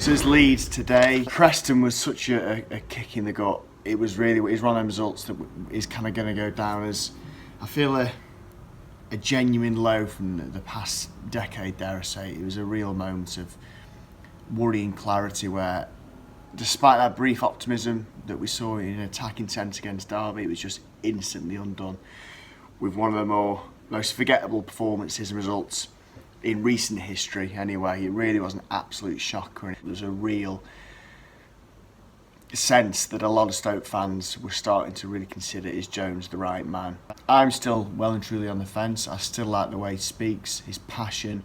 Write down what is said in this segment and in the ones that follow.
So it's Leeds today. Preston was such a kick in the gut. It was one of them results that is kind of going to go down as, I feel, a genuine low from the past decade, dare I say. It was a real moment of worrying clarity where, despite that brief optimism that we saw in attacking sense against Derby, it was just instantly undone with one of the most forgettable performances and results in recent history anyway. It really was an absolute shocker, and it was a real sense that a lot of Stoke fans were starting to really consider, is Jones the right man? I'm still well and truly on the fence. I still like the way he speaks, his passion,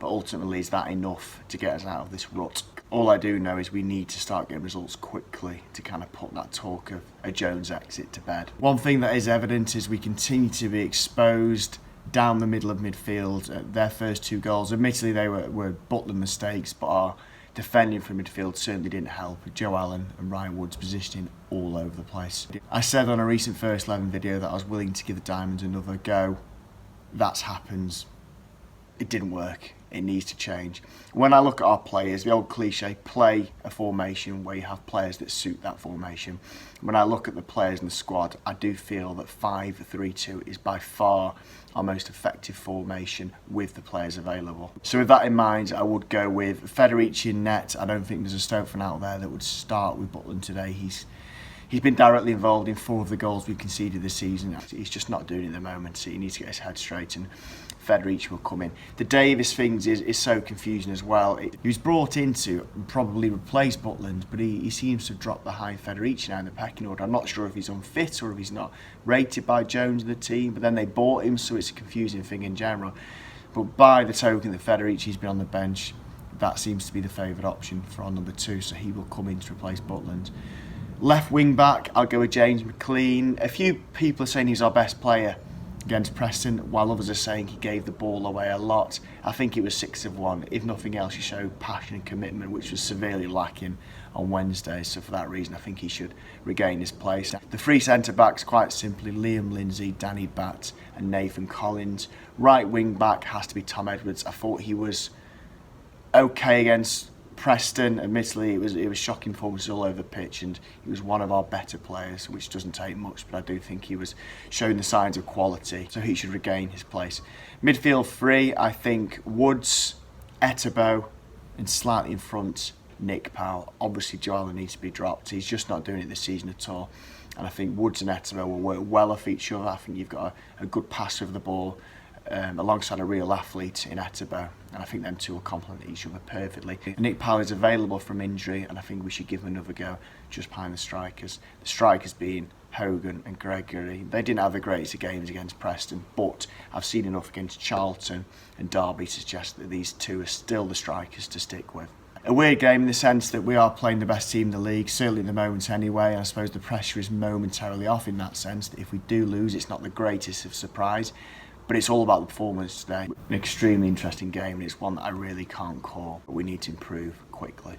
but ultimately is that enough to get us out of this rut? All I do know is we need to start getting results quickly to kind of put that talk of a Jones exit to bed. One thing that is evident is we continue to be exposed down the middle of midfield. Their first two goals, admittedly they were Butland mistakes, but our defending from midfield certainly didn't help. Joe Allen and Ryan Wood's positioning all over the place. I said on a recent First 11 video that I was willing to give the Diamonds another go. That's happened. It didn't work. It needs to change. When I look at our players, the old cliche, play a formation where you have players that suit that formation. When I look at the players in the squad, I do feel that 5-3-2 is by far our most effective formation with the players available. So with that in mind, I would go with Federici in net. I don't think there's a Stoke fan out there that would start with Butland today. He's been directly involved in 4 of the goals we've conceded this season. He's just not doing it at the moment, so he needs to get his head straight, and Federici will come in. The Davis things is so confusing as well. He was brought in to probably replace Butland, but he seems to drop behind Federici now in the pecking order. I'm not sure if he's unfit or if he's not rated by Jones and the team, but then they bought him, so it's a confusing thing in general. But by the token that Federici's been on the bench, that seems to be the favoured option for our number 2, so he will come in to replace Butland. Left wing back, I'll go with James McLean. A few people are saying he's our best player against Preston, while others are saying he gave the ball away a lot. I think it was 6 of 1. If nothing else, he showed passion and commitment, which was severely lacking on Wednesday. So for that reason, I think he should regain his place. The 3 centre-backs, quite simply, Liam Lindsay, Danny Batth and Nathan Collins. Right wing back has to be Tom Edwards. I thought he was okay against Preston. Admittedly, it was shocking performances all over the pitch, and he was one of our better players, which doesn't take much, but I do think he was showing the signs of quality, so he should regain his place. Midfield 3, I think Woods, Etebo, and slightly in front, Nick Powell. Obviously, Joe Allen needs to be dropped. He's just not doing it this season at all, and I think Woods and Etebo will work well off each other. I think you've got a good passer of the ball, alongside a real athlete in Etebo, and I think them two will complement each other perfectly. Nick Powell is available from injury, and I think we should give him another go just behind the strikers. The strikers being Hogan and Gregory. They didn't have the greatest of games against Preston, but I've seen enough against Charlton and Derby to suggest that these two are still the strikers to stick with. A weird game in the sense that we are playing the best team in the league, certainly at the moment anyway, and I suppose the pressure is momentarily off in that sense, that if we do lose, it's not the greatest of surprise. But it's all about the performance today. An extremely interesting game, and it's one that I really can't call, but we need to improve quickly.